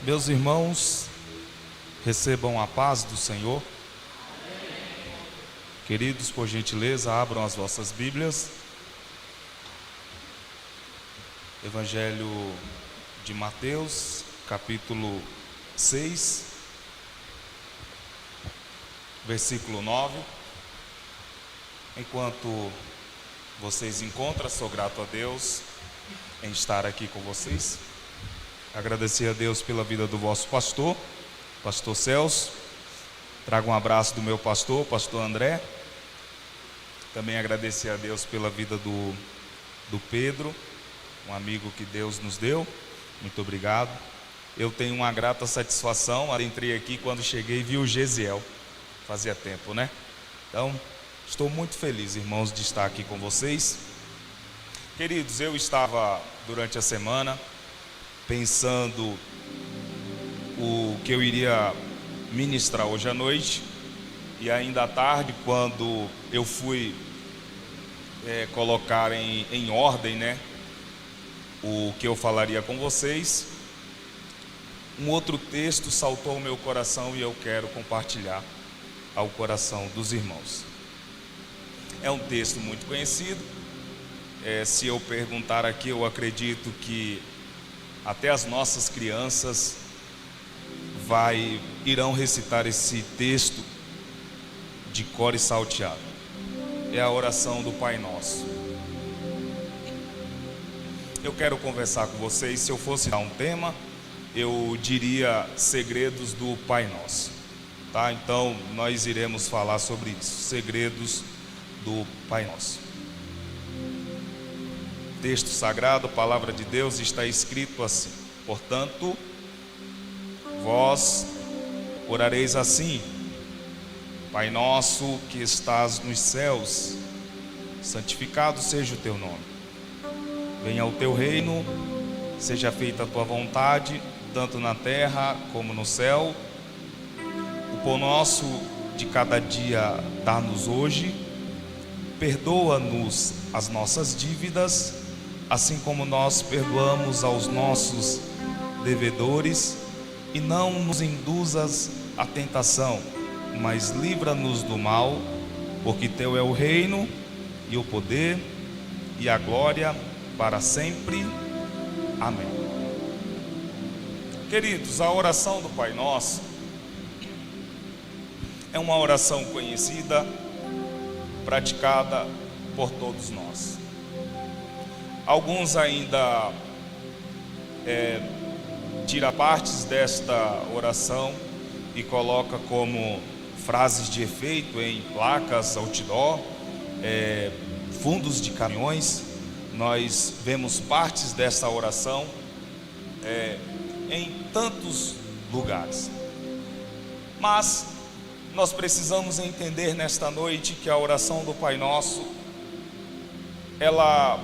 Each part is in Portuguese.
Meus irmãos, recebam a paz do Senhor. Queridos, por gentileza, abram as vossas Bíblias. Evangelho de Mateus, capítulo 6, versículo 9. Enquanto vocês encontram, sou grato a Deus em estar aqui com vocês. Agradecer a Deus pela vida do vosso pastor, pastor Celso. Trago um abraço do meu pastor, pastor André. Também agradecer a Deus pela vida do Pedro, um amigo que Deus nos deu. Muito obrigado. Eu tenho uma grata satisfação. Entrei aqui quando cheguei e vi o Gesiel. Fazia tempo, né? Então, estou muito feliz, irmãos, de estar aqui com vocês. Queridos, eu estava durante a semana pensando o que eu iria ministrar hoje à noite, e ainda à tarde, quando eu fui colocar em ordem, né, o que eu falaria com vocês, um outro texto saltou ao meu coração e eu quero compartilhar ao coração dos irmãos. É um texto muito conhecido. Se eu perguntar aqui, eu acredito que até as nossas crianças irão recitar esse texto de cor e salteado. É a oração do Pai Nosso. Eu quero conversar com vocês. Se eu fosse dar um tema, eu diria segredos do Pai Nosso, tá? Então nós iremos falar sobre isso, segredos do Pai Nosso. Texto sagrado, palavra de Deus, está escrito assim: portanto, vós orareis assim: Pai nosso que estás nos céus, santificado seja o teu nome. Venha o teu reino, seja feita a tua vontade, tanto na terra como no céu. O pão nosso de cada dia dá-nos hoje. Perdoa-nos as nossas dívidas, assim como nós perdoamos aos nossos devedores, e não nos induzas à tentação, mas livra-nos do mal, porque teu é o reino, e o poder, e a glória, para sempre. Amém. Queridos, a oração do Pai Nosso é uma oração conhecida, praticada por todos nós. Alguns ainda tiram partes desta oração e coloca como frases de efeito em placas, outdoor, fundos de caminhões. Nós vemos partes dessa oração em tantos lugares. Mas nós precisamos entender nesta noite que a oração do Pai Nosso, ela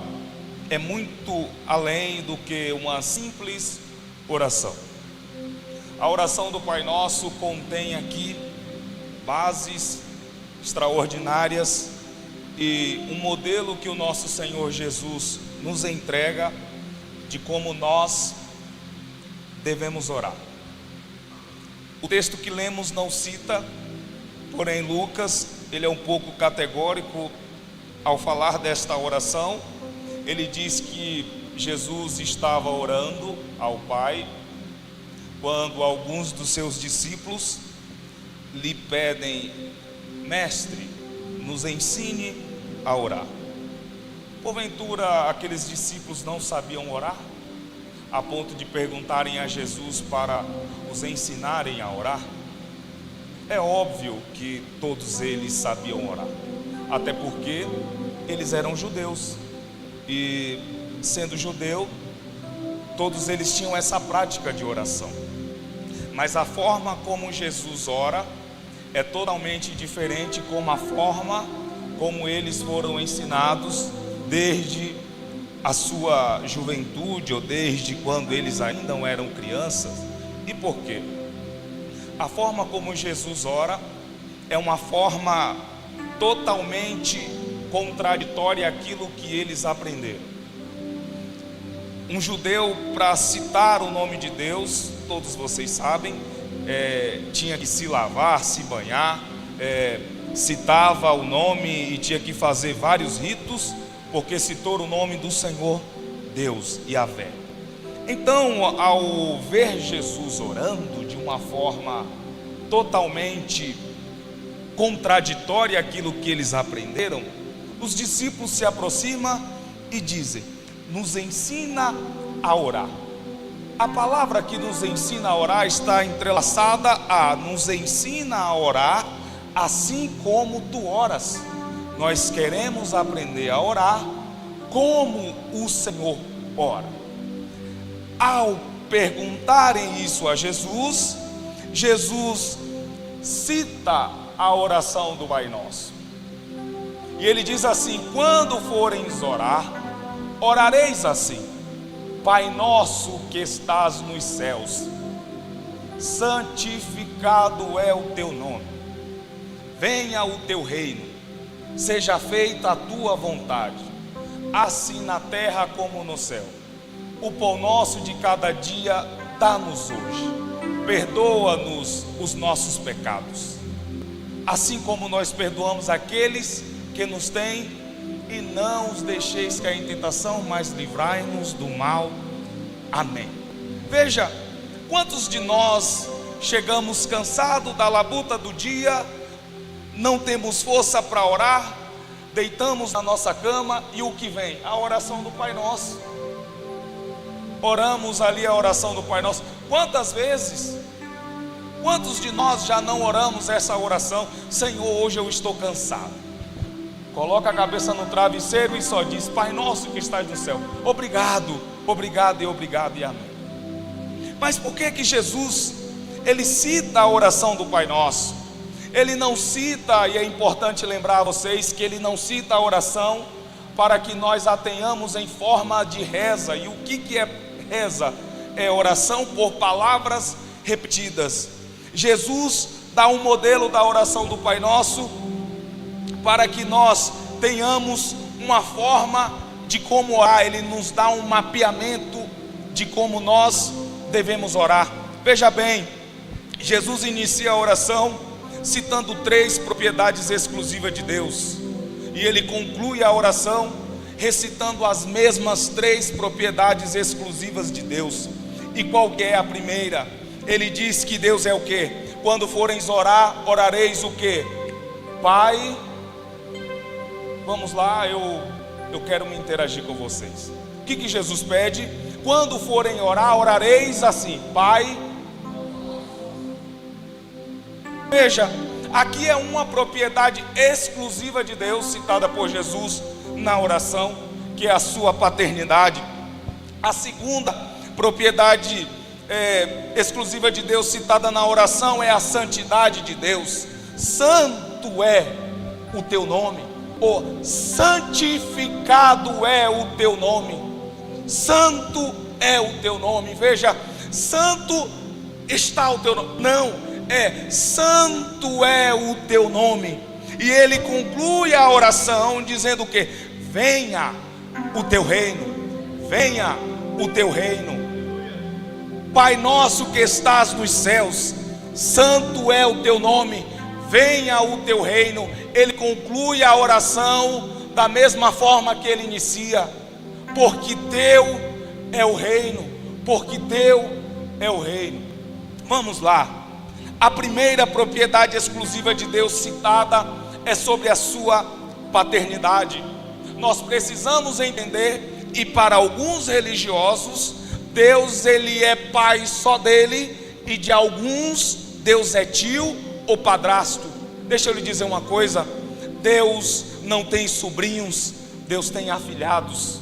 é muito além do que uma simples oração. A oração do Pai Nosso contém aqui bases extraordinárias e um modelo que o nosso Senhor Jesus nos entrega de como nós devemos orar. O texto que lemos não cita, porém Lucas, ele é um pouco categórico ao falar desta oração. Ele diz que Jesus estava orando ao Pai quando alguns dos seus discípulos lhe pedem: mestre, nos ensine a orar. Porventura aqueles discípulos não sabiam orar, a ponto de perguntarem a Jesus para os ensinarem a orar? É óbvio que todos eles sabiam orar, até porque eles eram judeus, e sendo judeu, todos eles tinham essa prática de oração. Mas a forma como Jesus ora é totalmente diferente como a forma como eles foram ensinados desde a sua juventude, ou desde quando eles ainda não eram crianças. E por quê? A forma como Jesus ora é uma forma totalmente contraditória àquilo que eles aprenderam. Um judeu, para citar o nome de Deus, todos vocês sabem, tinha que se lavar, se banhar, citava o nome e tinha que fazer vários ritos, porque citou o nome do Senhor Deus, Yahvé. Então, ao ver Jesus orando de uma forma totalmente contraditória àquilo que eles aprenderam, os discípulos se aproximam e dizem: nos ensina a orar. A palavra que nos ensina a orar está entrelaçada a nos ensina a orar assim como tu oras. Nós queremos aprender a orar como o Senhor ora. Ao perguntarem isso a Jesus, Jesus cita a oração do Pai Nosso. E ele diz assim: quando forem orar, orareis assim: Pai nosso que estás nos céus, santificado é o teu nome. Venha o teu reino, seja feita a tua vontade, assim na terra como no céu. O pão nosso de cada dia dá-nos hoje. Perdoa-nos os nossos pecados, assim como nós perdoamos aqueles que nos têm, e não os deixeis cair em tentação, mas livrai-nos do mal. Amém. Veja, quantos de nós chegamos cansados da labuta do dia, não temos força para orar, deitamos na nossa cama e o que vem? A oração do Pai Nosso. Oramos ali a oração do Pai Nosso. Quantas vezes, quantos de nós já não oramos essa oração? Senhor, hoje eu estou cansado. Coloca a cabeça no travesseiro e só diz: Pai Nosso que estás no céu, obrigado, obrigado e obrigado e amém. Mas por que que Jesus, ele cita a oração do Pai Nosso? Ele não cita, e é importante lembrar a vocês que ele não cita a oração para que nós a tenhamos em forma de reza. E o que é reza? É oração por palavras repetidas. Jesus dá um modelo da oração do Pai Nosso para que nós tenhamos uma forma de como orar. Ele nos dá um mapeamento de como nós devemos orar. Veja bem, Jesus inicia a oração citando 3 propriedades exclusivas de Deus, e ele conclui a oração recitando as mesmas 3 propriedades exclusivas de Deus. E qual que é a primeira? Ele diz que Deus é o quê? Quando forem orar, orareis o quê? Pai. Vamos lá, eu quero me interagir com vocês. O que Jesus pede? Quando forem orar, orareis assim: Pai. Veja, aqui é uma propriedade exclusiva de Deus citada por Jesus na oração, que é a sua paternidade. A segunda propriedade exclusiva de Deus citada na oração é a santidade de Deus. Santo é o teu nome, ou santificado é o teu nome. Santo é o teu nome. Veja, santo está o teu nome. Não, santo é o teu nome. E ele conclui a oração dizendo que venha o teu reino, venha o teu reino. Pai nosso que estás nos céus, santo é o teu nome, venha o teu reino. Ele conclui a oração da mesma forma que ele inicia: porque teu é o reino, porque teu é o reino. Vamos lá. A primeira propriedade exclusiva de Deus citada é sobre a sua paternidade. Nós precisamos entender, e para alguns religiosos, Deus ele é pai só dele, e de alguns Deus é tio ou padrasto. Deixa eu lhe dizer uma coisa: Deus não tem sobrinhos, Deus tem afilhados,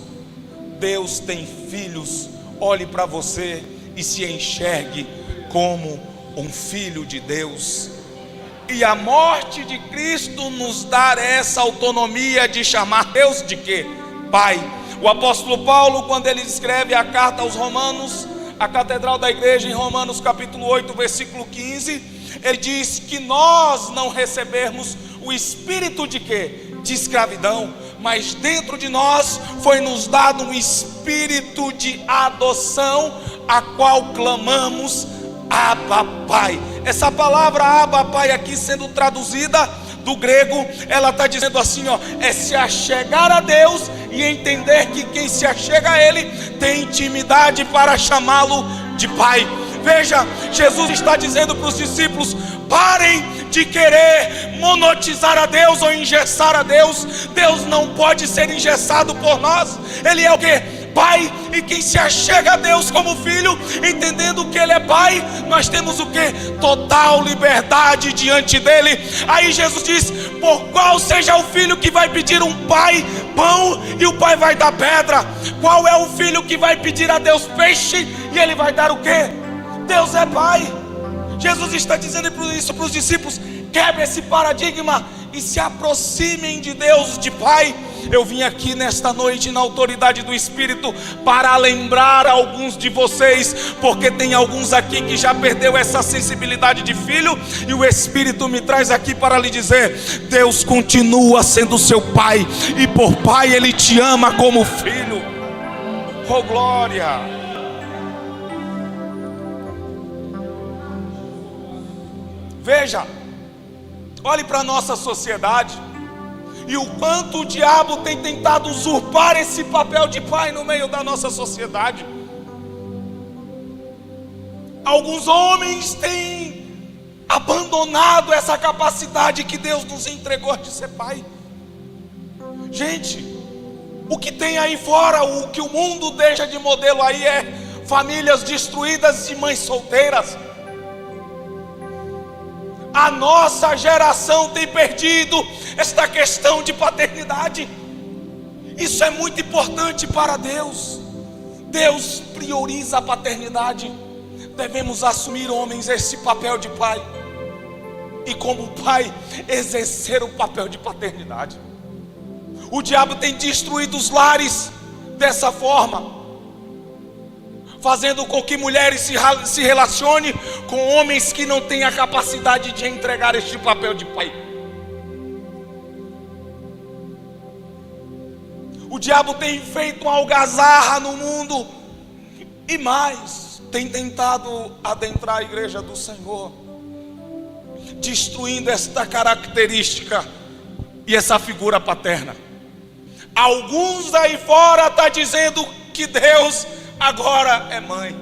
Deus tem filhos. Olhe para você e se enxergue como um filho de Deus. E a morte de Cristo nos dá essa autonomia de chamar Deus de quê? Pai. O apóstolo Paulo, quando ele escreve a carta aos Romanos, a catedral da igreja, em Romanos capítulo 8, versículo 15, ele diz que nós não recebemos o espírito de quê? De escravidão, mas dentro de nós foi nos dado um espírito de adoção, a qual clamamos Abba Pai. Essa palavra Abba Pai aqui sendo traduzida do grego, ela está dizendo assim, é se achegar a Deus e entender que quem se achega a Ele tem intimidade para chamá-lo de Pai. Veja, Jesus está dizendo para os discípulos: parem de querer monotizar a Deus ou engessar a Deus. Deus não pode ser engessado por nós. Ele é o quê? Pai. E quem se achega a Deus como filho, entendendo que Ele é Pai, nós temos o quê? Total liberdade diante dEle. Aí Jesus diz: por qual seja o filho que vai pedir um pai pão e o pai vai dar pedra? Qual é o filho que vai pedir a Deus peixe e Ele vai dar o quê? Deus é Pai. Jesus está dizendo isso para os discípulos: quebre esse paradigma e se aproximem de Deus, de Pai. Eu vim aqui nesta noite na autoridade do Espírito para lembrar alguns de vocês, porque tem alguns aqui que já perdeu essa sensibilidade de filho, e o Espírito me traz aqui para lhe dizer: Deus continua sendo seu Pai, e por Pai Ele te ama como filho. Oh glória! Veja, olhe para a nossa sociedade e o quanto o diabo tem tentado usurpar esse papel de pai no meio da nossa sociedade. Alguns homens têm abandonado essa capacidade que Deus nos entregou de ser pai. Gente, o que tem aí fora, o que o mundo deixa de modelo aí é famílias destruídas e mães solteiras. A nossa geração tem perdido esta questão de paternidade. Isso é muito importante para Deus. Deus prioriza a paternidade. Devemos assumir, homens, esse papel de pai, e como pai exercer o papel de paternidade. O diabo tem destruído os lares dessa forma, fazendo com que mulheres se relacionem com homens que não têm a capacidade de entregar este papel de pai. O diabo tem feito uma algazarra no mundo, e mais, tem tentado adentrar a igreja do Senhor, destruindo esta característica e essa figura paterna. Alguns aí fora estão dizendo que Deus agora é mãe.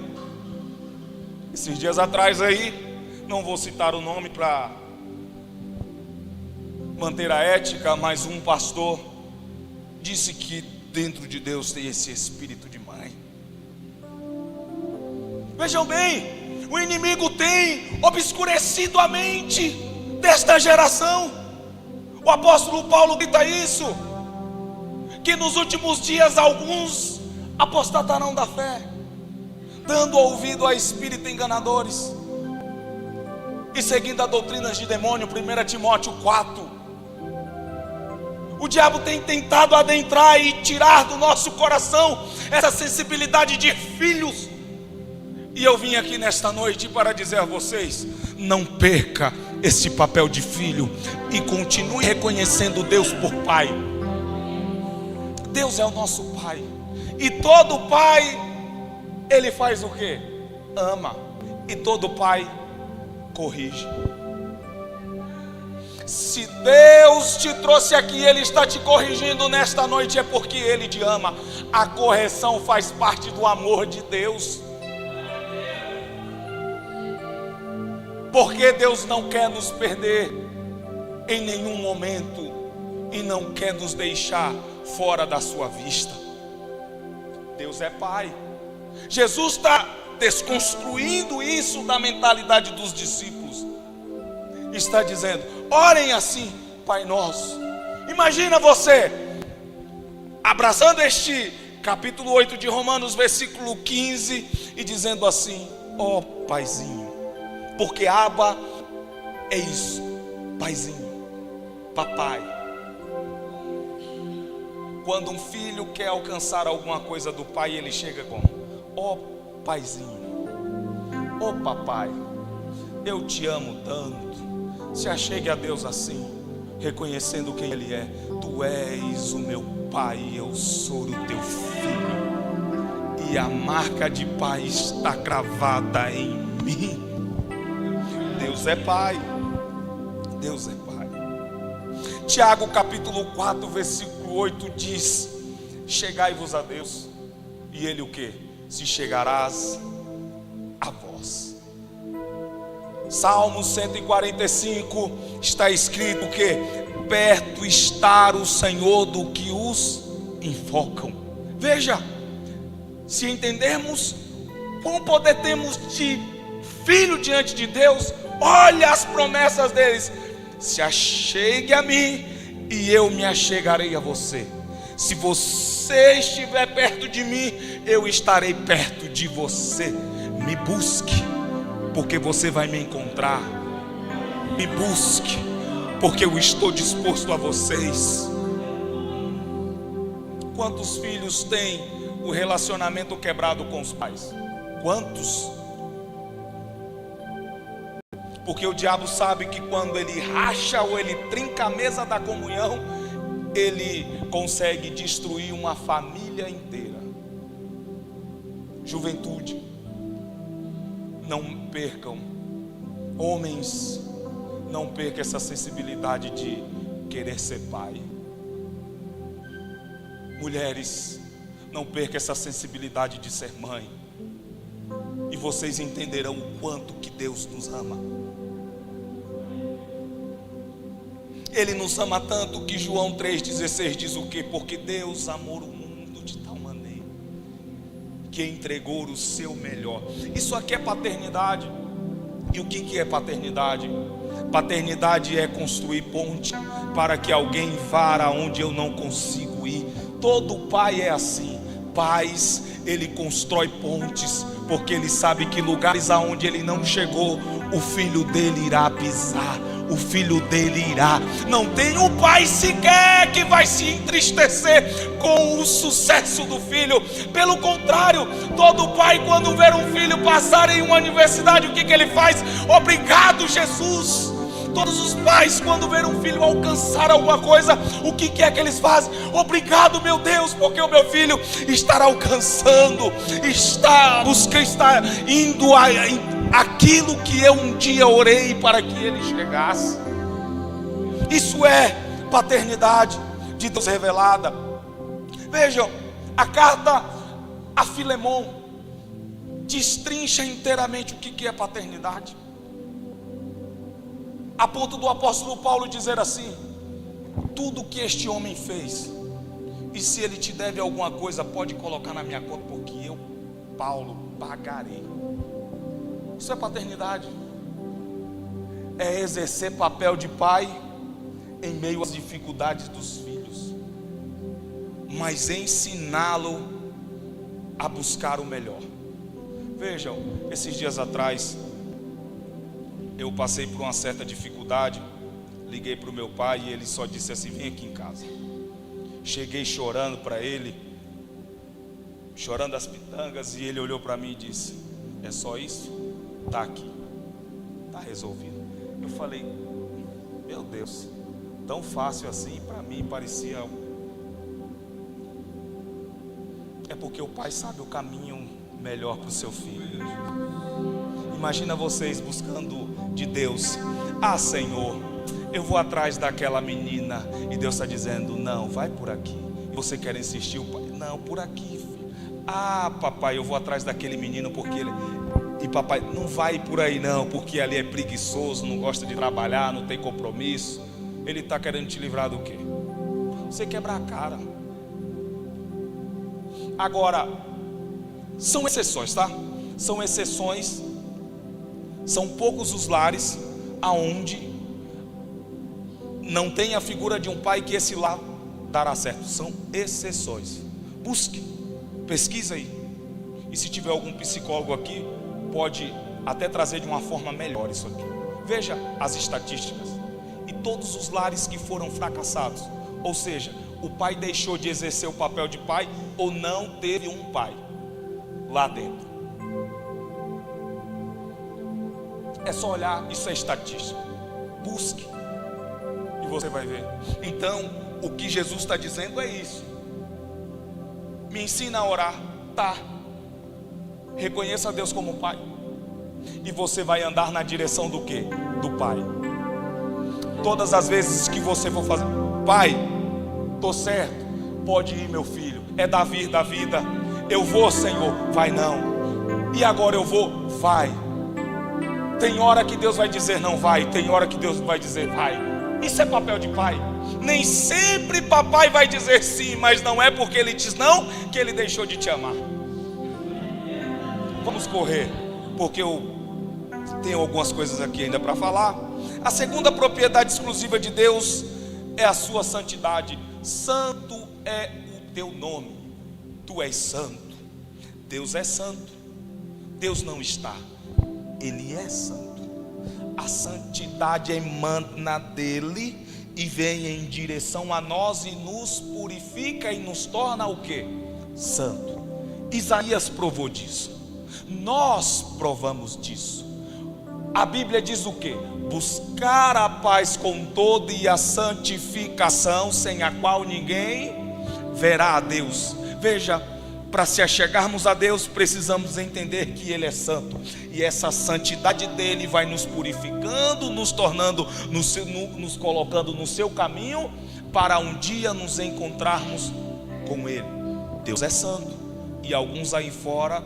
Esses dias atrás aí, não vou citar o nome para manter a ética, mas um pastor disse que dentro de Deus tem esse espírito de mãe. Vejam bem, o inimigo tem obscurecido a mente desta geração. O apóstolo Paulo grita isso, que nos últimos dias alguns apostatarão da fé, dando ouvido a espíritos enganadores e seguindo a doutrinas de demônio. 1 Timóteo 4. O diabo tem tentado adentrar e tirar do nosso coração essa sensibilidade de filhos. E eu vim aqui nesta noite para dizer a vocês: não perca esse papel de filho e continue reconhecendo Deus por Pai. Deus é o nosso Pai. E todo pai, ele faz o quê? Ama. E todo pai corrige. Se Deus te trouxe aqui, Ele está te corrigindo nesta noite, é porque Ele te ama. A correção faz parte do amor de Deus. Porque Deus não quer nos perder em nenhum momento e não quer nos deixar fora da sua vista. Deus é Pai. Jesus está desconstruindo isso da mentalidade dos discípulos. Está dizendo: orem assim, Pai Nosso. Imagina você abraçando este capítulo 8 de Romanos, versículo 15, e dizendo assim: ó Paizinho. Porque Abba é isso, Paizinho, papai. Quando um filho quer alcançar alguma coisa do pai, ele chega como: ó Paizinho, ó papai, eu te amo tanto. Se achegue a Deus assim, reconhecendo quem Ele é. Tu és o meu pai, eu sou o teu filho, e a marca de pai está cravada em mim. Deus é pai. Deus é pai. Tiago capítulo 4 versículo 8 diz: chegai-vos a Deus, e Ele o que? Se chegarás a vós. Salmo 145 está escrito que perto está o Senhor do que os invocam. Veja, se entendermos qual poder temos de filho diante de Deus, olha as promessas deles: se achegue a mim e eu me achegarei a você. Se você estiver perto de mim, eu estarei perto de você. Me busque, porque você vai me encontrar. Me busque, porque eu estou disposto a vocês. Quantos filhos têm o relacionamento quebrado com os pais? Quantos? Porque o diabo sabe que quando ele racha ou ele trinca a mesa da comunhão, ele consegue destruir uma família inteira. Juventude, não percam. Homens, não percam essa sensibilidade de querer ser pai. Mulheres, não percam essa sensibilidade de ser mãe. E vocês entenderão o quanto que Deus nos ama. Ele nos ama tanto que João 3,16 diz o quê? Porque Deus amou o mundo de tal maneira que entregou o seu melhor. Isso aqui é paternidade. E o que é paternidade? Paternidade é construir ponte para que alguém vá aonde eu não consigo ir. Todo pai é assim. Pais, ele constrói pontes, porque ele sabe que lugares aonde ele não chegou, o filho dele irá pisar. O filho dele irá. Não tem um pai sequer que vai se entristecer com o sucesso do filho. Pelo contrário, todo pai, quando ver um filho passar em uma universidade, o que ele faz? Obrigado, Jesus. Todos os pais, quando ver um filho alcançar alguma coisa, o que é que eles fazem? Obrigado, meu Deus, porque o meu filho está alcançando, está buscando, está indo aquilo que eu um dia orei para que ele chegasse. Isso é paternidade de Deus revelada. Vejam, a carta a Filemon destrincha inteiramente o que é paternidade, a ponto do apóstolo Paulo dizer assim: tudo que este homem fez, e se ele te deve alguma coisa, pode colocar na minha conta, porque eu, Paulo, pagarei. Isso é paternidade. É exercer papel de pai em meio às dificuldades dos filhos, mas ensiná-lo a buscar o melhor. Vejam, esses dias atrás eu passei por uma certa dificuldade. Liguei para o meu pai e ele só disse assim: vem aqui em casa. Cheguei chorando para ele, chorando as pitangas, e ele olhou para mim e disse: é só isso? Está aqui, está resolvido. Eu falei: meu Deus, tão fácil assim? Para mim parecia. É porque o pai sabe o caminho melhor para o seu filho. Imagina vocês buscando de Deus: ah, Senhor, eu vou atrás daquela menina, e Deus está dizendo: não, vai por aqui. E você quer insistir? O pai: não, por aqui, filho. Ah, papai, eu vou atrás daquele menino porque ele... E papai: não vai por aí não, porque ali é preguiçoso, não gosta de trabalhar, não tem compromisso. Ele está querendo te livrar do quê? Você quebrar a cara. Agora, são exceções, tá? São exceções. São poucos os lares aonde não tem a figura de um pai que esse lar dará certo. São exceções. Busque, pesquisa aí. E se tiver algum psicólogo aqui, pode até trazer de uma forma melhor isso aqui. Veja as estatísticas. E todos os lares que foram fracassados, ou seja, o pai deixou de exercer o papel de pai, ou não teve um pai lá dentro. É só olhar, isso é estatística. Busque e você vai ver. Então, o que Jesus está dizendo é isso. Me ensina a orar, tá? Reconheça Deus como Pai, e você vai andar na direção do quê? Do Pai. Todas as vezes que você for fazer, Pai, estou certo, pode ir meu filho, é Davi da vida, eu vou Senhor, vai não, e agora eu vou, vai. Tem hora que Deus vai dizer não vai, tem hora que Deus vai dizer vai. Isso é papel de pai. Nem sempre papai vai dizer sim, mas não é porque ele diz não que ele deixou de te amar. Vamos correr, porque eu tenho algumas coisas aqui ainda para falar. A segunda propriedade exclusiva de Deus é a sua santidade. Santo é o teu nome. Tu és santo. Deus é santo. Deus não está, Ele é santo. A santidade emana dele e vem em direção a nós e nos purifica e nos torna o quê? Santo. Isaías provou disso. Nós provamos disso. A Bíblia diz o quê? Buscar a paz com todo e a santificação, sem a qual ninguém verá a Deus. Veja, para se achegarmos a Deus, precisamos entender que Ele é santo, e essa santidade dele vai nos purificando, nos tornando, nos colocando no seu caminho, para um dia nos encontrarmos com Ele. Deus é santo, e alguns aí fora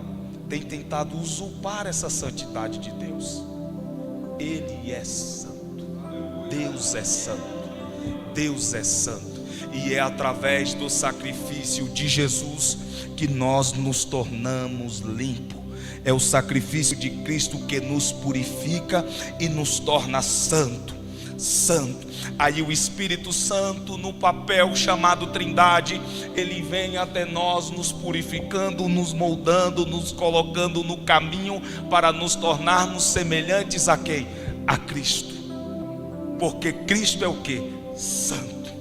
têm tentado usurpar essa santidade de Deus. Ele é santo, Deus é santo, Deus é santo, e é através do sacrifício de Jesus que nós nos tornamos limpos. É o sacrifício de Cristo que nos purifica e nos torna santo. Aí o Espírito Santo, no papel chamado Trindade, ele vem até nós, nos purificando, nos moldando, nos colocando no caminho para nos tornarmos semelhantes a quem? A Cristo. Porque Cristo é o que? Santo.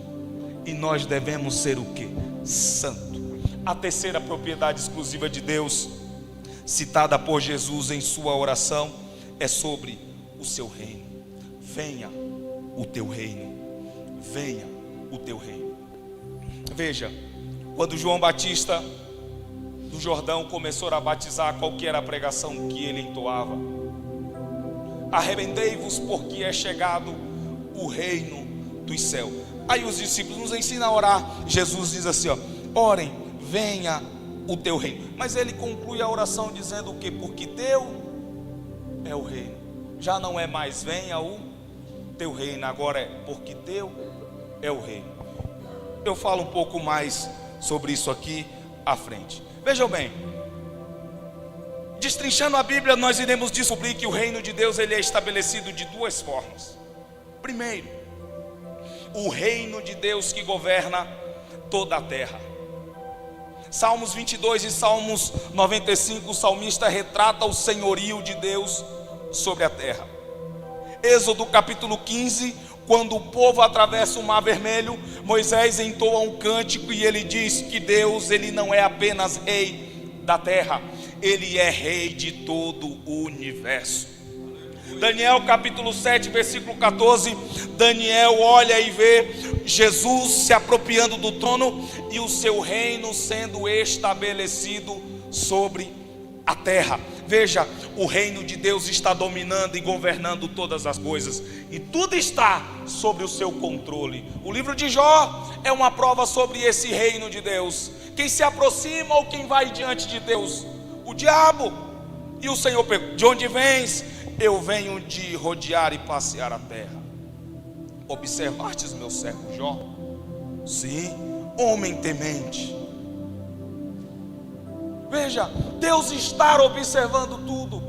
E nós devemos ser o que? Santo. A terceira propriedade exclusiva de Deus, citada por Jesus em sua oração, é sobre o seu reino. Venha o teu reino, venha o teu reino. Veja, quando João Batista do Jordão começou a batizar, qual que era a pregação que ele entoava? Arrependei-vos, porque é chegado o reino dos céus. Aí os discípulos nos ensinam a orar. Jesus diz assim, ó, orem, venha o teu reino. Mas ele conclui a oração dizendo o quê? Porque teu é o reino. Já não é mais venha o teu reino, agora é porque teu é o reino. Eu falo um pouco mais sobre isso aqui à frente. Vejam bem, destrinchando a Bíblia, nós iremos descobrir que o reino de Deus ele é estabelecido de duas formas. Primeiro, o reino de Deus que governa toda a terra. Salmos 22 e Salmos 95, o salmista retrata o senhorio de Deus sobre a terra. Êxodo capítulo 15, quando o povo atravessa o mar vermelho, Moisés entoa um cântico e ele diz que Deus, ele não é apenas rei da terra, ele é rei de todo o universo. Daniel capítulo 7, versículo 14, Daniel olha e vê Jesus se apropriando do trono e o seu reino sendo estabelecido sobre a terra. Veja, o reino de Deus está dominando e governando todas as coisas, e tudo está sobre o seu controle. O livro de Jó é uma prova sobre esse reino de Deus. Quem se aproxima ou quem vai diante de Deus? O diabo. E o Senhor pergunta, de onde vens? Eu venho de rodear e passear a terra. Observastes meu servo Jó? Sim, homem temente. Veja, Deus está observando tudo.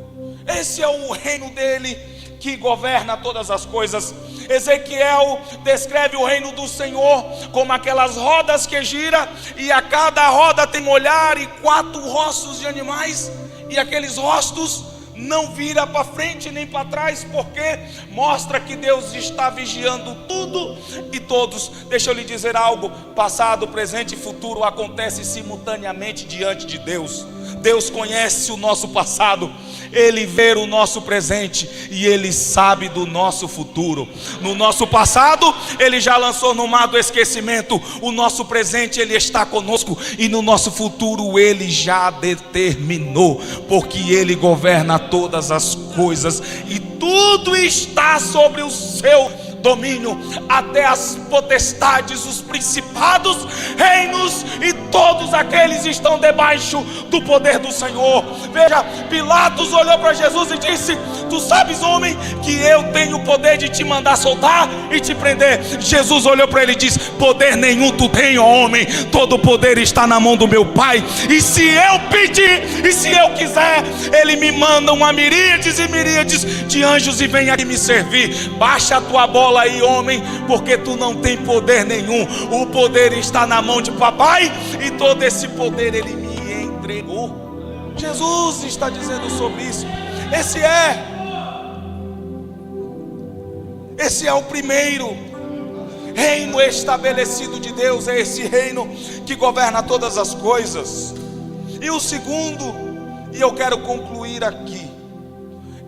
Esse é o reino dele que governa todas as coisas. Ezequiel descreve o reino do Senhor como aquelas rodas que giram, e a cada roda tem um olhar e 4 rostos de animais, e aqueles rostos não vira para frente nem para trás, porque mostra que Deus está vigiando tudo e todos. Deixa eu lhe dizer algo, passado, presente e futuro acontece simultaneamente diante de Deus. Deus conhece o nosso passado, Ele vê o nosso presente e Ele sabe do nosso futuro. No nosso passado, Ele já lançou no mar do esquecimento. O nosso presente, Ele está conosco. E no nosso futuro, Ele já determinou. Porque Ele governa todas as coisas. E tudo está sobre o seu domínio, até as potestades, os principados, reinos e todos aqueles estão debaixo do poder do Senhor. Veja, Pilatos olhou para Jesus e disse: tu sabes, homem, que eu tenho o poder de te mandar soltar e te prender. Jesus olhou para ele e disse: poder nenhum tu tem, ó homem, todo o poder está na mão do meu Pai, e se eu pedir, e se eu quiser, Ele me manda uma miríades e miríades de anjos e vem aqui me servir. Baixa a tua bola aí, homem, porque tu não tem poder nenhum. O poder está na mão de papai, e todo esse poder Ele me entregou. Jesus está dizendo sobre isso. Esse é o primeiro reino estabelecido de Deus. É esse reino que governa todas as coisas. E o segundo, e eu quero concluir aqui,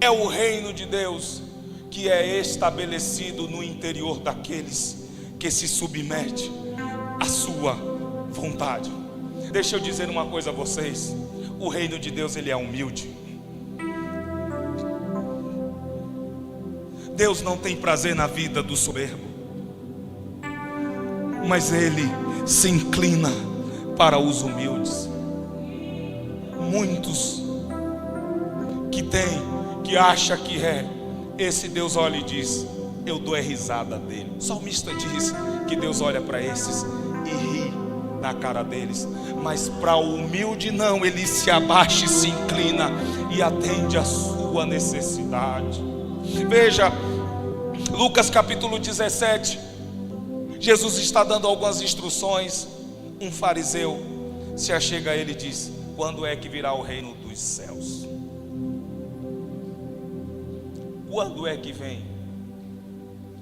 é o reino de Deus que é estabelecido no interior daqueles que se submetem à sua vontade. Deixa eu dizer uma coisa a vocês: o reino de Deus, ele é humilde. Deus não tem prazer na vida do soberbo, mas Ele se inclina para os humildes. Muitos que acham que esse Deus olha e diz: eu dou risada dele. O salmista diz que Deus olha para esses e ri na cara deles, mas para o humilde não, Ele se abaixa e se inclina e atende a sua necessidade. Veja, Lucas capítulo 17, Jesus está dando algumas instruções. Um fariseu se achega a ele e diz: quando é que virá o reino dos céus? Quando é que vem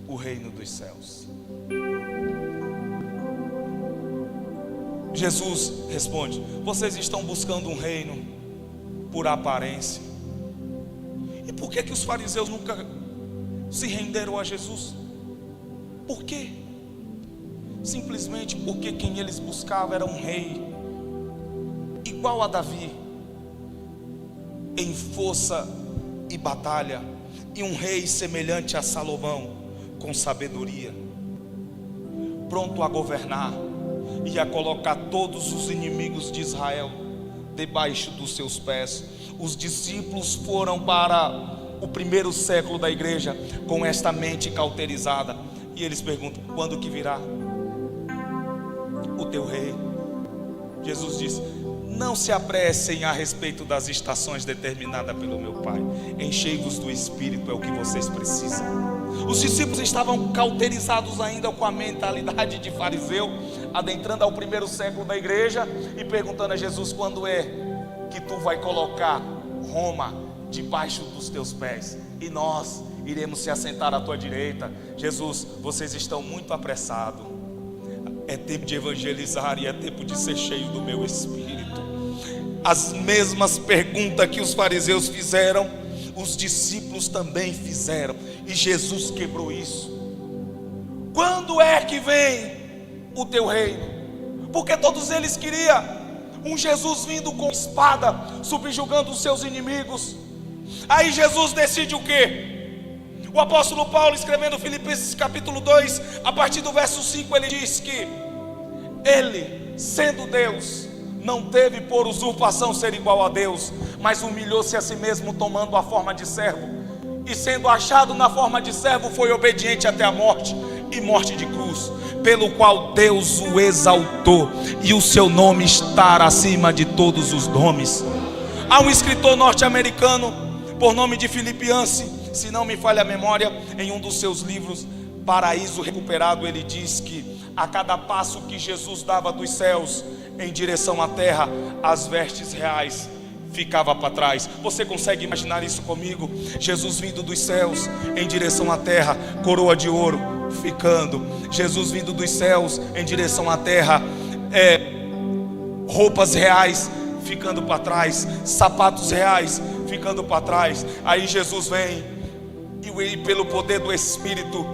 o reino dos céus? Jesus responde: vocês estão buscando um reino por aparência. E por que os fariseus nunca se renderam a Jesus? Por quê? Simplesmente porque quem eles buscavam era um rei igual a Davi, em força e batalha, e um rei semelhante a Salomão, com sabedoria, pronto a governar e a colocar todos os inimigos de Israel debaixo dos seus pés. Os discípulos foram para o primeiro século da igreja com esta mente cauterizada, e eles perguntam: quando que virá o teu rei? Jesus disse: não se apressem a respeito das estações determinadas pelo meu Pai. Enchei-vos do Espírito, é o que vocês precisam. Os discípulos estavam cauterizados ainda com a mentalidade de fariseu, adentrando ao primeiro século da igreja e perguntando a Jesus: quando é que tu vai colocar Roma debaixo dos teus pés, e nós iremos se assentar à tua direita? Jesus, vocês estão muito apressados. É tempo de evangelizar e é tempo de ser cheio do meu Espírito. As mesmas perguntas que os fariseus fizeram, os discípulos também fizeram, e Jesus quebrou isso. Quando é que vem o teu reino? Porque todos eles queriam um Jesus vindo com espada, subjugando os seus inimigos. Aí Jesus decide o quê? O apóstolo Paulo, escrevendo Filipenses capítulo 2, a partir do verso 5, ele diz que ele, sendo Deus, não teve por usurpação ser igual a Deus, mas humilhou-se a si mesmo, tomando a forma de servo, e sendo achado na forma de servo, foi obediente até a morte, e morte de cruz, pelo qual Deus o exaltou, e o seu nome está acima de todos os nomes. Há um escritor norte-americano, por nome de Philip Yancey, se não me falha a memória, em um dos seus livros, Paraíso Recuperado, ele diz que a cada passo que Jesus dava dos céus em direção à terra, as vestes reais ficavam para trás. Você consegue imaginar isso comigo? Jesus vindo dos céus em direção à terra, coroa de ouro ficando. Jesus vindo dos céus em direção à terra, roupas reais ficando para trás, sapatos reais ficando para trás. Aí Jesus vem e pelo poder do Espírito,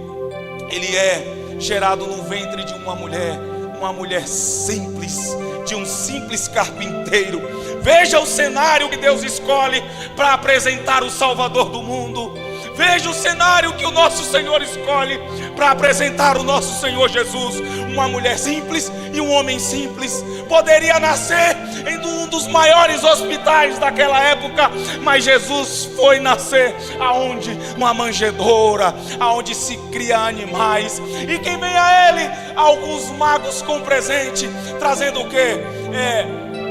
ele é gerado no ventre de uma mulher simples, de um simples carpinteiro. Veja o cenário que Deus escolhe para apresentar o Salvador do mundo. Veja o cenário que o nosso Senhor escolhe para apresentar o nosso Senhor Jesus. Uma mulher simples e um homem simples. Poderia nascer em um dos maiores hospitais daquela época, mas Jesus foi nascer aonde? Uma manjedoura, aonde se cria animais. E quem vem a ele? Alguns magos com presente, trazendo o quê?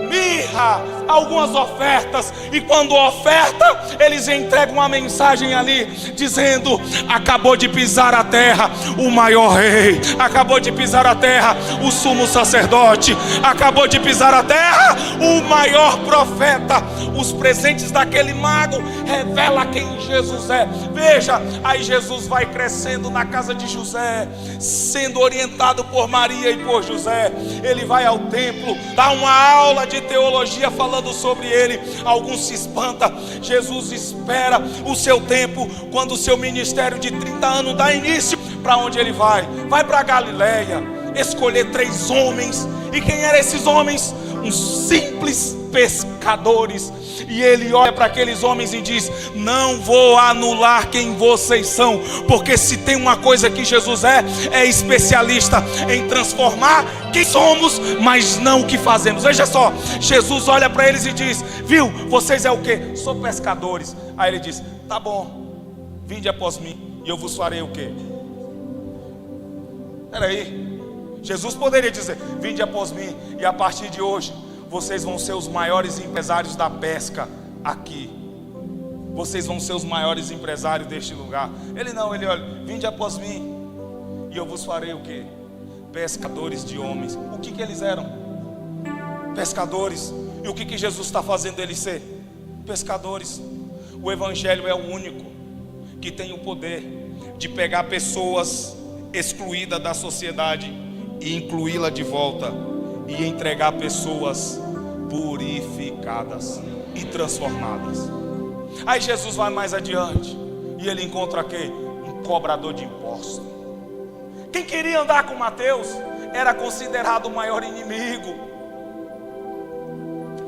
Mirra, algumas ofertas. E quando oferta, eles entregam uma mensagem ali, dizendo: acabou de pisar a terra o maior rei, acabou de pisar a terra o sumo sacerdote, acabou de pisar a terra o maior profeta. Os presentes daquele mago revela quem Jesus é. Veja, aí Jesus vai crescendo na casa de José, sendo orientado por Maria e por José. Ele vai ao templo, dá uma aula de teologia falando sobre ele. Alguns se espantam. Jesus espera o seu tempo. Quando o seu ministério de 30 anos dá início, para onde ele vai? Vai para Galileia, escolher 3 homens. E quem eram esses homens? Uns simples pescadores. E ele olha para aqueles homens e diz: não vou anular quem vocês são, porque se tem uma coisa que Jesus é especialista em transformar quem somos, mas não o que fazemos. Veja só, Jesus olha para eles e diz: viu, vocês é o quê? Sou pescadores. Aí ele diz: tá bom, vinde após mim e eu vos farei o quê? Peraí, Jesus poderia dizer: vinde após mim e a partir de hoje vocês vão ser os maiores empresários da pesca aqui. Vocês vão ser os maiores empresários deste lugar. Ele não, ele olha: vinde após mim e eu vos farei o quê? Pescadores de homens. O que eles eram? Pescadores. E o que Jesus está fazendo eles ser? Pescadores. O Evangelho é o único que tem o poder de pegar pessoas excluídas da sociedade e incluí-la de volta, e entregar pessoas purificadas e transformadas. Aí Jesus vai mais adiante e ele encontra quem? Um cobrador de impostos. Quem queria andar com Mateus era considerado o maior inimigo.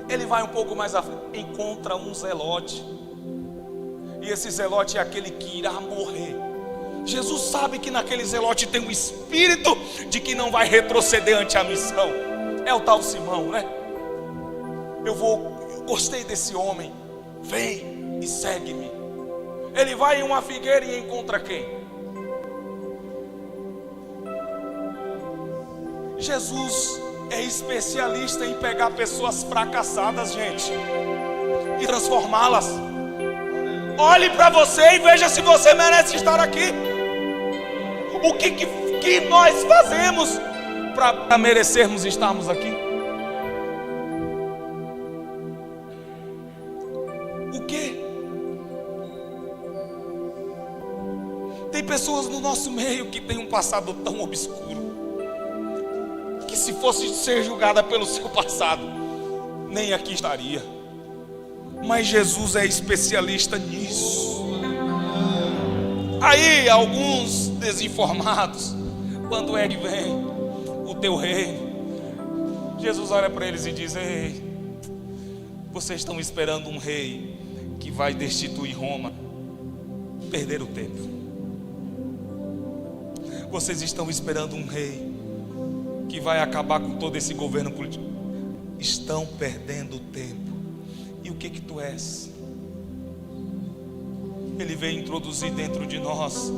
Ele vai um pouco mais à frente, encontra um zelote. E esse zelote é aquele que irá morrer. Jesus sabe que naquele zelote tem um espírito de que não vai retroceder ante a missão. É o tal Simão, né? Eu gostei desse homem. Vem e segue-me. Ele vai em uma figueira e encontra quem? Jesus é especialista em pegar pessoas fracassadas, gente, e transformá-las. Olhe para você e veja se você merece estar aqui. O que nós fazemos para merecermos estarmos aqui? O que? Tem pessoas no nosso meio que têm um passado tão obscuro, que se fosse ser julgada pelo seu passado, nem aqui estaria. Mas Jesus é especialista nisso. Aí alguns desinformados, quando é que vem o teu reino? Jesus olha para eles e diz: ei, vocês estão esperando um rei que vai destituir Roma. Perderam o tempo. Vocês estão esperando um rei que vai acabar com todo esse governo político. Estão perdendo tempo. E o que tu és? Ele veio introduzir dentro de nós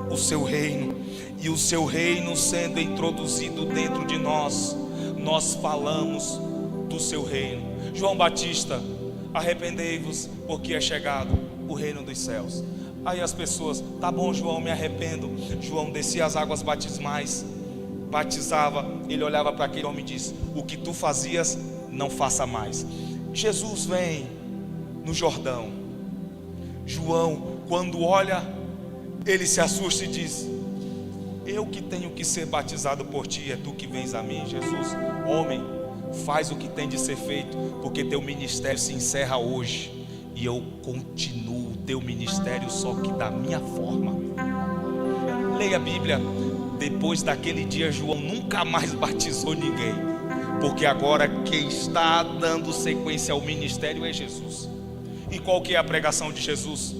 o seu reino. E o seu reino sendo introduzido dentro de nós, nós falamos do seu reino. João Batista: arrependei-vos, porque é chegado o reino dos céus. Aí as pessoas: tá bom, João, me arrependo. João descia as águas batismais, batizava. Ele olhava para aquele homem e disse: o que tu fazias, não faça mais. Jesus vem no Jordão. João, quando olha, ele se assusta e diz: eu que tenho que ser batizado por ti, é tu que vens a mim. Jesus: homem, faz o que tem de ser feito, porque teu ministério se encerra hoje, e eu continuo o teu ministério, só que da minha forma. Leia a Bíblia. Depois daquele dia, João nunca mais batizou ninguém, porque agora quem está dando sequência ao ministério é Jesus. E qual que é a pregação de Jesus?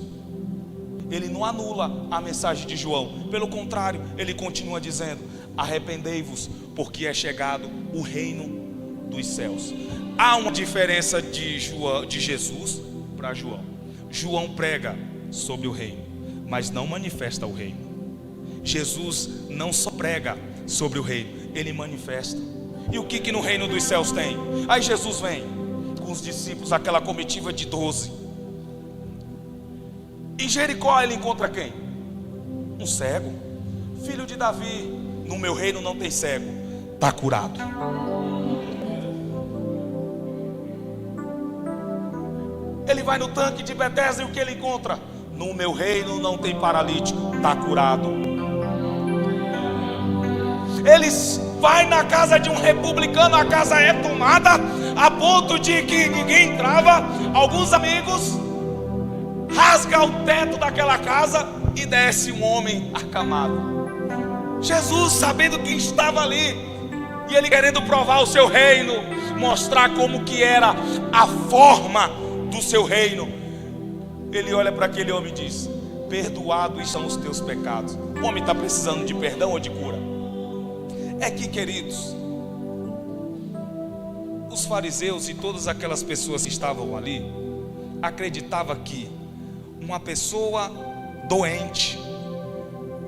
Ele não anula a mensagem de João, pelo contrário, ele continua dizendo: arrependei-vos, porque é chegado o reino dos céus. Há uma diferença de Jesus para João. João prega sobre o reino, mas não manifesta o reino. Jesus não só prega sobre o reino, ele manifesta. E o que no reino dos céus tem? Aí Jesus vem com os discípulos, aquela comitiva de 12. Em Jericó ele encontra quem? Um cego, filho de Davi. No meu reino não tem cego, está curado. Ele vai no tanque de Betesda e o que ele encontra? No meu reino não tem paralítico, está curado. Eles vai na casa de um republicano, a casa é tomada a ponto de que ninguém entrava. Alguns amigos rasga o teto daquela casa e desce um homem acamado. Jesus, sabendo quem estava ali, e ele querendo provar o seu reino, mostrar como que era a forma do seu reino, ele olha para aquele homem e diz: perdoados são os teus pecados. O homem está precisando de perdão ou de cura? É que, queridos, os fariseus e todas aquelas pessoas que estavam ali acreditavam que uma pessoa doente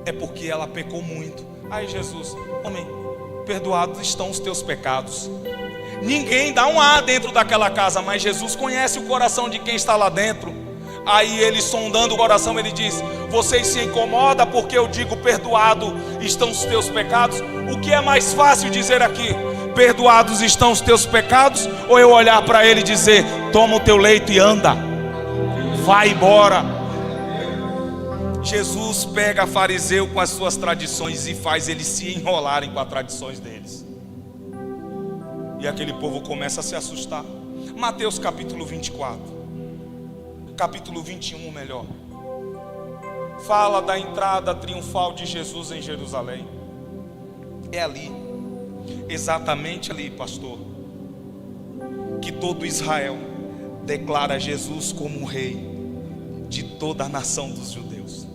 é porque ela pecou muito. Aí Jesus: homem, perdoados estão os teus pecados. Ninguém dá um A dentro daquela casa, mas Jesus conhece o coração de quem está lá dentro. Aí ele, sondando o coração, ele diz: vocês se incomodam porque eu digo perdoado estão os teus pecados? O que é mais fácil dizer aqui? Perdoados estão os teus pecados? Ou eu olhar para ele e dizer: toma o teu leito e anda, vai embora? Jesus pega fariseu com as suas tradições e faz eles se enrolarem com as tradições deles. E aquele povo começa a se assustar. Mateus capítulo 24, capítulo 21 melhor, fala da entrada triunfal de Jesus em Jerusalém. É ali, exatamente ali, pastor, que todo Israel declara Jesus como o rei de toda a nação dos judeus.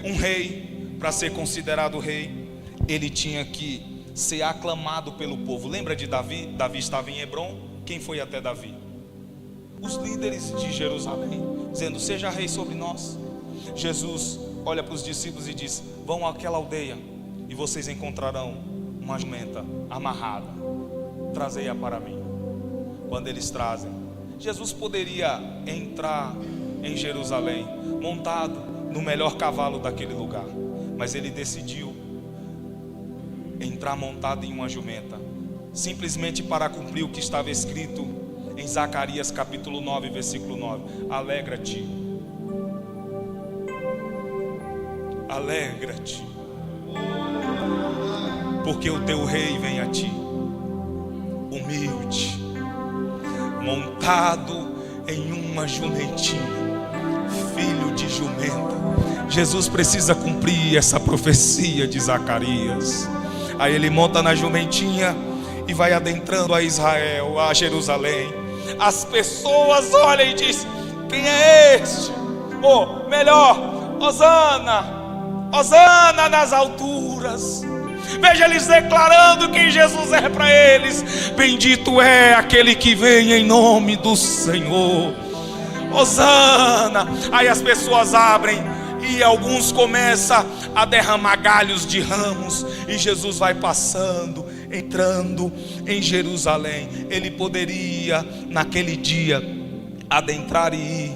Um rei, para ser considerado rei, ele tinha que ser aclamado pelo povo. Lembra de Davi? Davi estava em Hebron. Quem foi até Davi? Os líderes de Jerusalém, dizendo: seja rei sobre nós. Jesus olha para os discípulos e diz: vão àquela aldeia e vocês encontrarão uma jumenta amarrada, trazei-a para mim. Quando eles trazem, Jesus poderia entrar em Jerusalém montado no melhor cavalo daquele lugar, mas ele decidiu entrar montado em uma jumenta, simplesmente para cumprir o que estava escrito em Zacarias capítulo 9, versículo 9: alegra-te, alegra-te, porque o teu rei vem a ti, humilde, montado em uma jumentinha, filho de jumenta. Jesus precisa cumprir essa profecia de Zacarias. Aí ele monta na jumentinha e vai adentrando a Israel, a Jerusalém. As pessoas olham e dizem: quem é este? Ou melhor, Hosana, Hosana nas alturas. Veja eles declarando quem Jesus é para eles: bendito é aquele que vem em nome do Senhor, Hosana. Aí as pessoas abrem e alguns começam a derramar galhos de ramos, e Jesus vai passando, entrando em Jerusalém. Ele poderia naquele dia adentrar e ir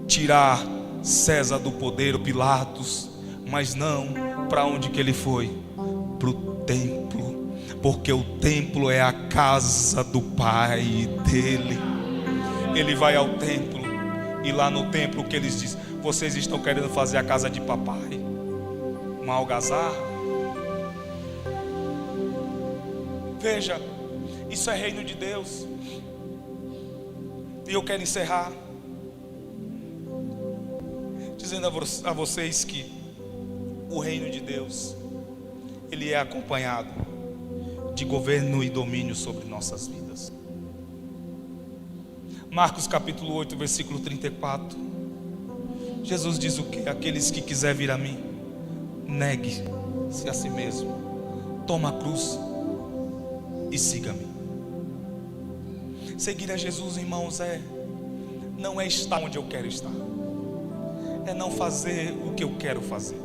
tirar César do poder, Pilatos, mas não. Para onde que ele foi? Para o templo, porque o templo é a casa do Pai dele. Ele vai ao templo, e lá no templo o que eles dizem? Vocês estão querendo fazer a casa de papai uma algazarra? Veja, Isso é reino de Deus. E eu quero encerrar dizendo a vocês que o reino de Deus, ele é acompanhado de governo e domínio sobre nossas vidas. Marcos capítulo 8, versículo 34. Jesus diz o que? Aqueles que quiser vir a mim, negue-se a si mesmo, toma a cruz e siga-me. Seguir a Jesus, irmãos, não é estar onde eu quero estar, é não fazer o que eu quero fazer,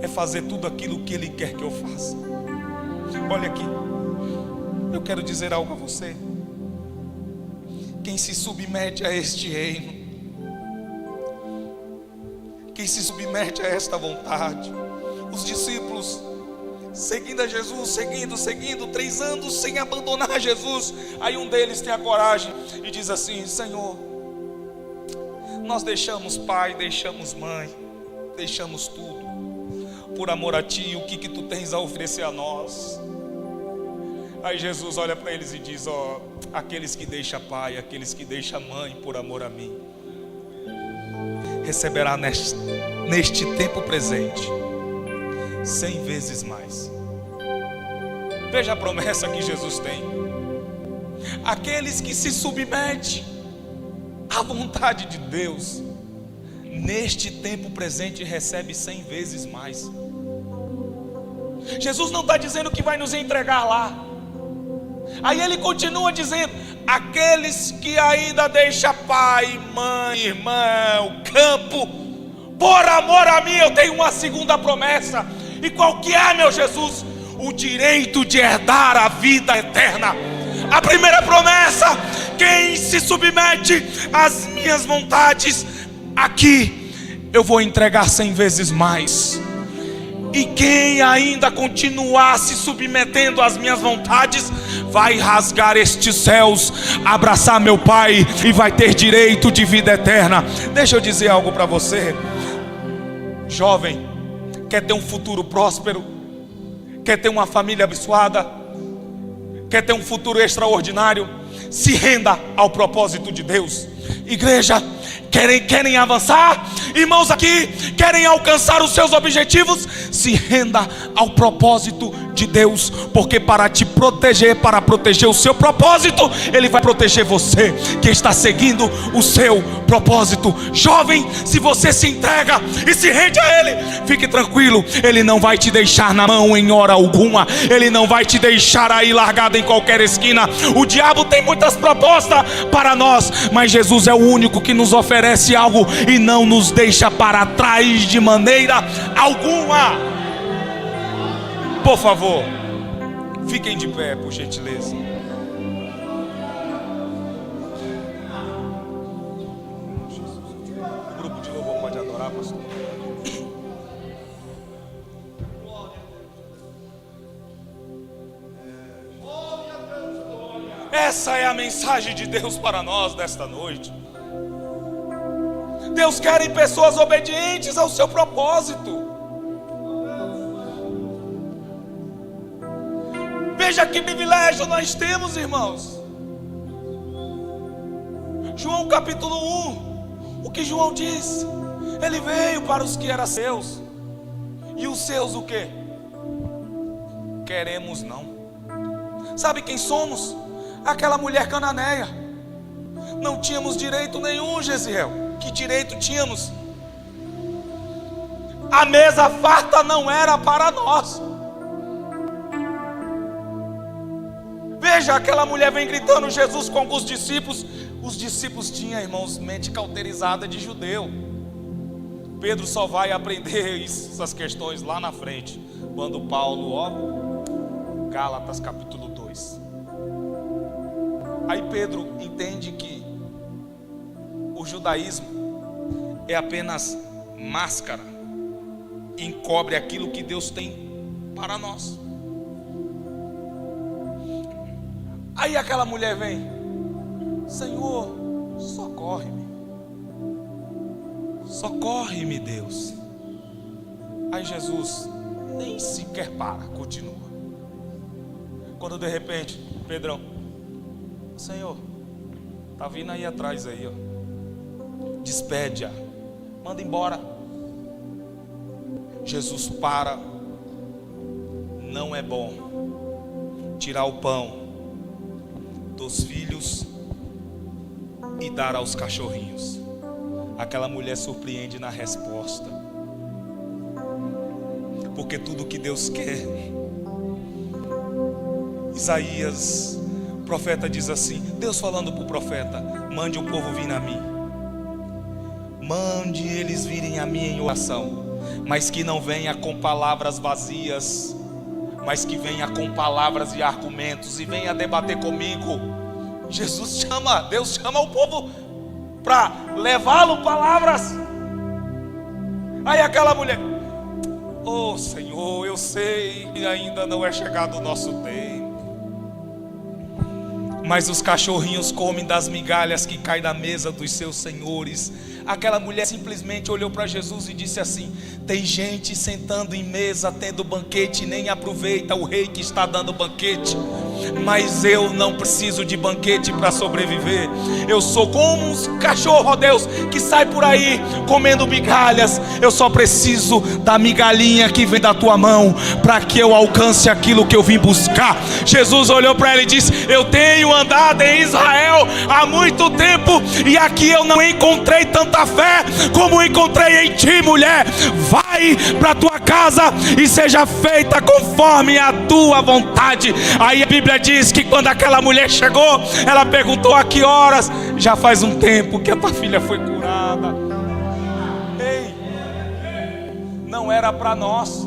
é fazer tudo aquilo que Ele quer que eu faça. Olha aqui, eu quero dizer algo a você. Quem se submete a este reino, quem se submete a esta vontade, os discípulos seguindo a Jesus, seguindo, 3 anos sem abandonar Jesus. Aí um deles tem a coragem e diz assim: Senhor, nós deixamos pai, deixamos mãe, deixamos tudo por amor a Ti. O que Tu tens a oferecer a nós? Aí Jesus olha para eles e diz: aqueles que deixam pai, aqueles que deixam mãe por amor a mim, receberá neste tempo presente 100 vezes mais. Veja a promessa que Jesus tem. Aqueles que se submetem à vontade de Deus, neste tempo presente recebe 100 vezes mais. Jesus não está dizendo que vai nos entregar lá. Aí Ele continua dizendo: aqueles que ainda deixam pai, mãe, irmão, campo, por amor a mim, eu tenho uma segunda promessa. E qual que é, meu Jesus? O direito de herdar a vida eterna. A primeira promessa: quem se submete às minhas vontades, aqui eu vou entregar 100 vezes mais. E quem ainda continuar se submetendo às minhas vontades, vai rasgar estes céus, abraçar meu Pai e vai ter direito de vida eterna. Deixa eu dizer algo para você, jovem, quer ter um futuro próspero, quer ter uma família abençoada, quer ter um futuro extraordinário, se renda ao propósito de Deus. Igreja, querem avançar? Irmãos aqui, querem alcançar os seus objetivos? Se renda ao propósito de Deus, porque para te proteger, para proteger o seu propósito, Ele vai proteger você que está seguindo o seu propósito. Jovem, se você se entrega e se rende a Ele, fique tranquilo, Ele não vai te deixar na mão em hora alguma, Ele não vai te deixar aí largado em qualquer esquina. O diabo tem muitas propostas para nós, mas Jesus é o único que nos oferece algo e não nos deixa para trás de maneira alguma. Por favor, fiquem de pé, por gentileza. O grupo de louvor pode adorar, pastor. Essa é a mensagem de Deus para nós desta noite. Deus quer pessoas obedientes ao seu propósito. Veja que privilégio nós temos, irmãos. João capítulo 1, o que João diz? Ele veio para os que eram seus, e os seus o que? Queremos não. Sabe quem somos? Aquela mulher cananeia. Não tínhamos direito nenhum, Gesiel. Que direito tínhamos? A mesa farta não era para nós. Veja, aquela mulher vem gritando Jesus com alguns discípulos. Os discípulos tinham, irmãos, mente cauterizada de judeu. Pedro só vai aprender essas questões lá na frente, quando Paulo, Gálatas capítulo 2. Aí Pedro entende que o judaísmo é apenas máscara, encobre aquilo que Deus tem para nós. Aí aquela mulher vem: Senhor, socorre-me. Socorre-me, Deus. Aí Jesus nem sequer para, continua. Quando de repente, Pedrão, Senhor, tá vindo aí atrás aí, ó. Despede-a, manda embora. Jesus para. Não é bom tirar o pão dos filhos e dar aos cachorrinhos. Aquela mulher surpreende na resposta, porque tudo que Deus quer. Isaías, o profeta diz assim, Deus falando para o profeta: mande o povo vir a mim, mande eles virem a mim em oração, mas que não venha com palavras vazias, mas que venha com palavras e argumentos, e venha debater comigo. Jesus chama, Deus chama o povo para levá-lo palavras. Aí aquela mulher: oh Senhor, eu sei que ainda não é chegado o nosso tempo, mas os cachorrinhos comem das migalhas que caem da mesa dos seus senhores. Aquela mulher simplesmente olhou para Jesus e disse assim: tem gente sentando em mesa, tendo banquete, e nem aproveita o rei que está dando banquete. Mas eu não preciso de banquete para sobreviver. Eu sou como um cachorro, ó Deus, que sai por aí comendo migalhas. Eu só preciso da migalhinha que vem da tua mão, para que eu alcance aquilo que eu vim buscar. Jesus olhou para ela e disse: eu tenho andado em Israel há muito tempo, e aqui eu não encontrei tanta fé como encontrei em ti, mulher. Vai para tua casa e seja feita conforme a tua vontade. Aí a Bíblia diz que quando aquela mulher chegou, ela perguntou: a que horas? Já faz um tempo que a tua filha foi curada. Ei, não era para nós,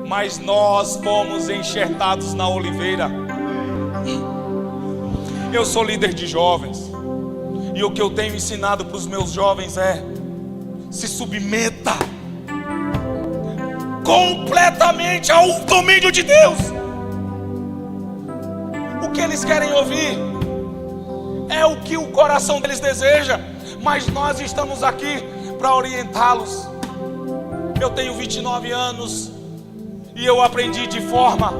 mas nós fomos enxertados na oliveira. Eu sou líder de jovens, e o que eu tenho ensinado para os meus jovens é: se submeta completamente ao domínio de Deus. O que eles querem ouvir é o que o coração deles deseja, mas nós estamos aqui para orientá-los. Eu tenho 29 anos e eu aprendi de forma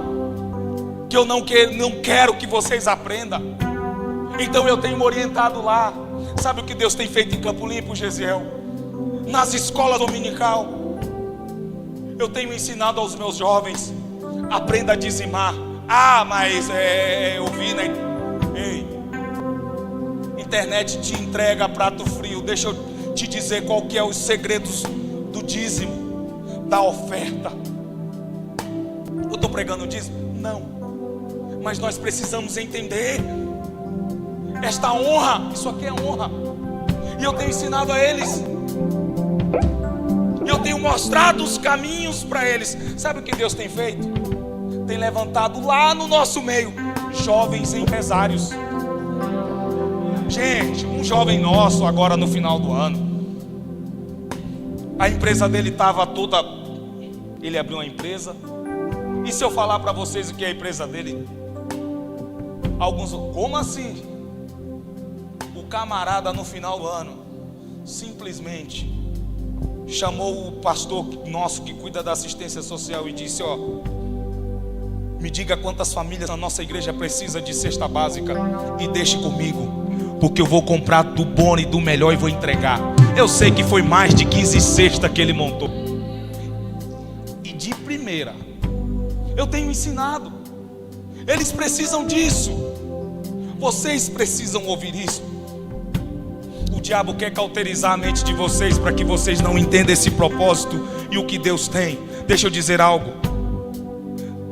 que eu não quero que vocês aprendam. Então eu tenho orientado lá. Sabe o que Deus tem feito em Campo Limpo, Gesiel? Nas escolas dominical, eu tenho ensinado aos meus jovens: aprenda a dizimar. Ah, mas eu vi na internet te entrega prato frio. Deixa eu te dizer qual que é os segredos do dízimo, da oferta. Eu estou pregando o dízimo? Não. Mas nós precisamos entender esta honra. Isso aqui é honra. E eu tenho ensinado a eles, eu tenho mostrado os caminhos para eles. Sabe o que Deus tem feito? Tem levantado lá no nosso meio jovens empresários. Gente, um jovem nosso agora no final do ano, a empresa dele estava toda... Ele abriu uma empresa. E se eu falar para vocês o que é a empresa dele? Alguns: como assim? O camarada no final do ano simplesmente chamou o pastor nosso que cuida da assistência social e disse: ó, me diga quantas famílias na nossa igreja precisa de cesta básica e deixe comigo, porque eu vou comprar do bom e do melhor e vou entregar. Eu sei que foi mais de 15 cestas que ele montou. E de primeira, eu tenho ensinado. Eles precisam disso. Vocês precisam ouvir isso. O diabo quer cauterizar a mente de vocês para que vocês não entendam esse propósito e o que Deus tem. Deixa eu dizer algo: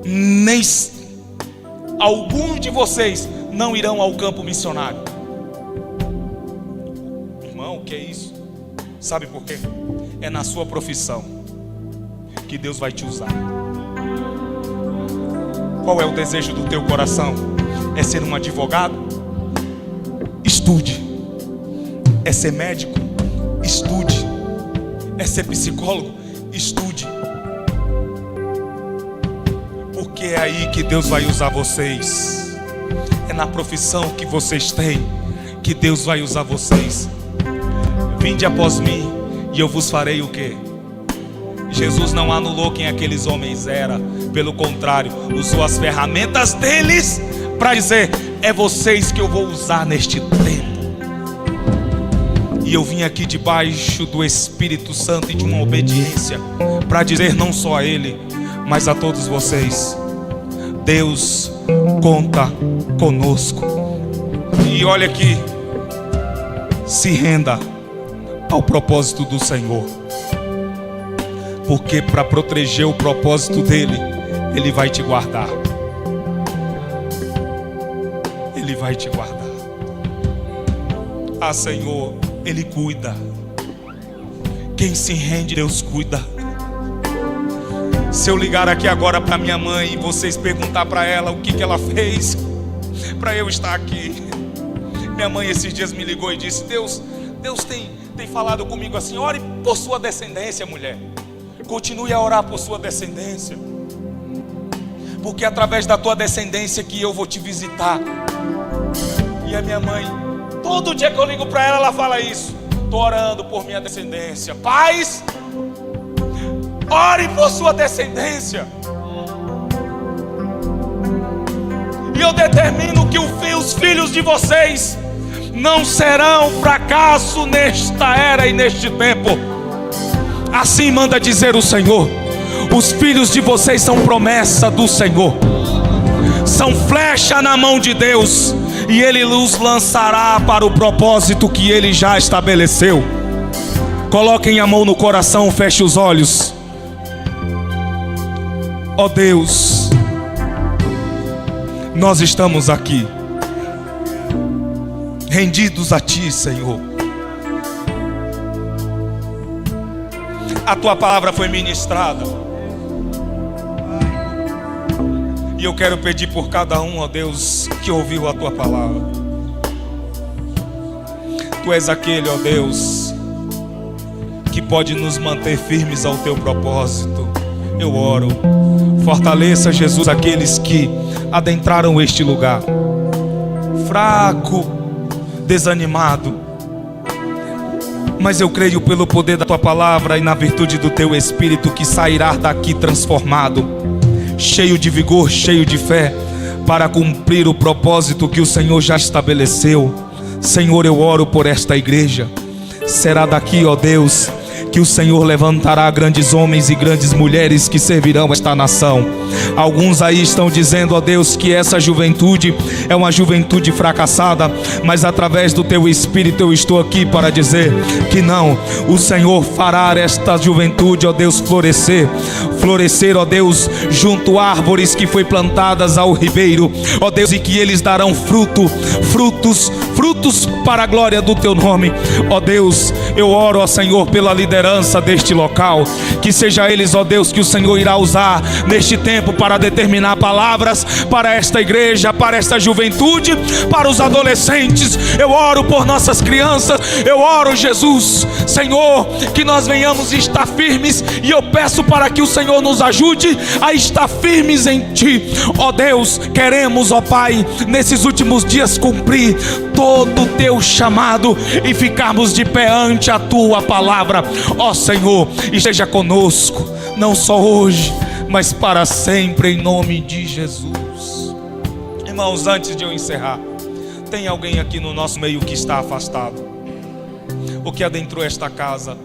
nem alguns de vocês não irão ao campo missionário. Irmão, o que é isso? Sabe por quê? É na sua profissão que Deus vai te usar. Qual é o desejo do teu coração? É ser um advogado? Estude. É ser médico? Estude. É ser psicólogo? Estude. Porque é aí que Deus vai usar vocês. É na profissão que vocês têm que Deus vai usar vocês. Vinde após mim e eu vos farei o quê? Jesus não anulou quem aqueles homens eram. Pelo contrário, usou as ferramentas deles para dizer: é vocês que eu vou usar neste tempo. E eu vim aqui debaixo do Espírito Santo e de uma obediência para dizer não só a Ele, mas a todos vocês: Deus conta conosco. E olha aqui, se renda ao propósito do Senhor, porque para proteger o propósito dele, Ele vai te guardar. Ele vai te guardar. Ah, Senhor, Ele cuida. Quem se rende, Deus cuida. Se eu ligar aqui agora para minha mãe e vocês perguntar para ela o que ela fez para eu estar aqui. Minha mãe esses dias me ligou e disse: Deus tem falado comigo assim: ore por sua descendência, mulher. Continue a orar por sua descendência, porque é através da tua descendência que eu vou te visitar. E a minha mãe, todo dia que eu ligo para ela, ela fala isso: estou orando por minha descendência. Pais, ore por sua descendência. E eu determino que os filhos de vocês não serão fracasso nesta era e neste tempo. Assim manda dizer o Senhor. Os filhos de vocês são promessa do Senhor, são flecha na mão de Deus, e Ele os lançará para o propósito que Ele já estabeleceu. Coloquem a mão no coração, feche os olhos. Ó Deus, nós estamos aqui rendidos a Ti, Senhor. A Tua palavra foi ministrada, e eu quero pedir por cada um, ó Deus, que ouviu a Tua palavra. Tu és aquele, ó Deus, que pode nos manter firmes ao Teu propósito. Eu oro, fortaleça, Jesus, aqueles que adentraram este lugar fraco, desanimado, mas eu creio pelo poder da Tua palavra e na virtude do Teu Espírito que sairá daqui transformado, cheio de vigor, cheio de fé, para cumprir o propósito que o Senhor já estabeleceu. Senhor, eu oro por esta igreja. Será daqui, ó Deus, que o Senhor levantará grandes homens e grandes mulheres que servirão esta nação. Alguns aí estão dizendo, ó Deus, que essa juventude é uma juventude fracassada, mas através do Teu Espírito eu estou aqui para dizer que não. O Senhor fará esta juventude, ó Deus, florescer, ó Deus, junto a árvores que foi plantadas ao ribeiro, ó Deus, e que eles darão frutos para a glória do Teu nome. Ó Deus, eu oro, ó Senhor, pela liderança deste local, que seja eles, ó Deus, que o Senhor irá usar neste tempo para determinar palavras para esta igreja, para esta juventude, para os adolescentes. Eu oro por nossas crianças, eu oro, Jesus, Senhor, que nós venhamos estar firmes, e eu peço para que o Senhor nos ajude a estar firmes em Ti. Ó Deus, queremos, ó Pai, nesses últimos dias cumprir todo o Teu chamado e ficarmos de pé ante a Tua palavra. Ó Senhor, esteja conosco, não só hoje, mas para sempre, em nome de Jesus. Irmãos, antes de eu encerrar, tem alguém aqui no nosso meio que está afastado, ou que adentrou esta casa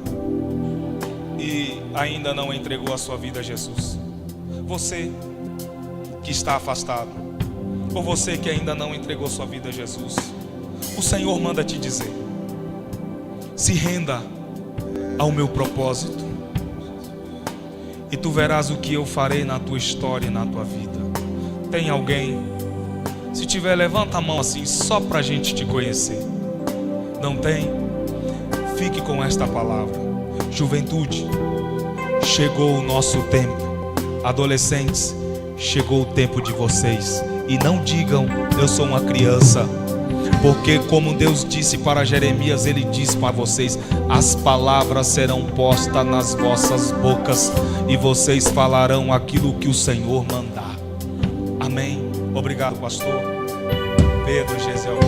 e ainda não entregou a sua vida a Jesus? Você que está afastado, ou você que ainda não entregou sua vida a Jesus, o Senhor manda te dizer: se renda ao meu propósito, e tu verás o que eu farei na tua história e na tua vida. Tem alguém? Se tiver, levanta a mão assim, só para a gente te conhecer. Não tem? Fique com esta palavra. Juventude, chegou o nosso tempo. Adolescentes, chegou o tempo de vocês. E não digam, eu sou uma criança, porque como Deus disse para Jeremias, Ele diz para vocês: as palavras serão postas nas vossas bocas, e vocês falarão aquilo que o Senhor mandar. Amém. Obrigado, pastor Pedro Gesiel.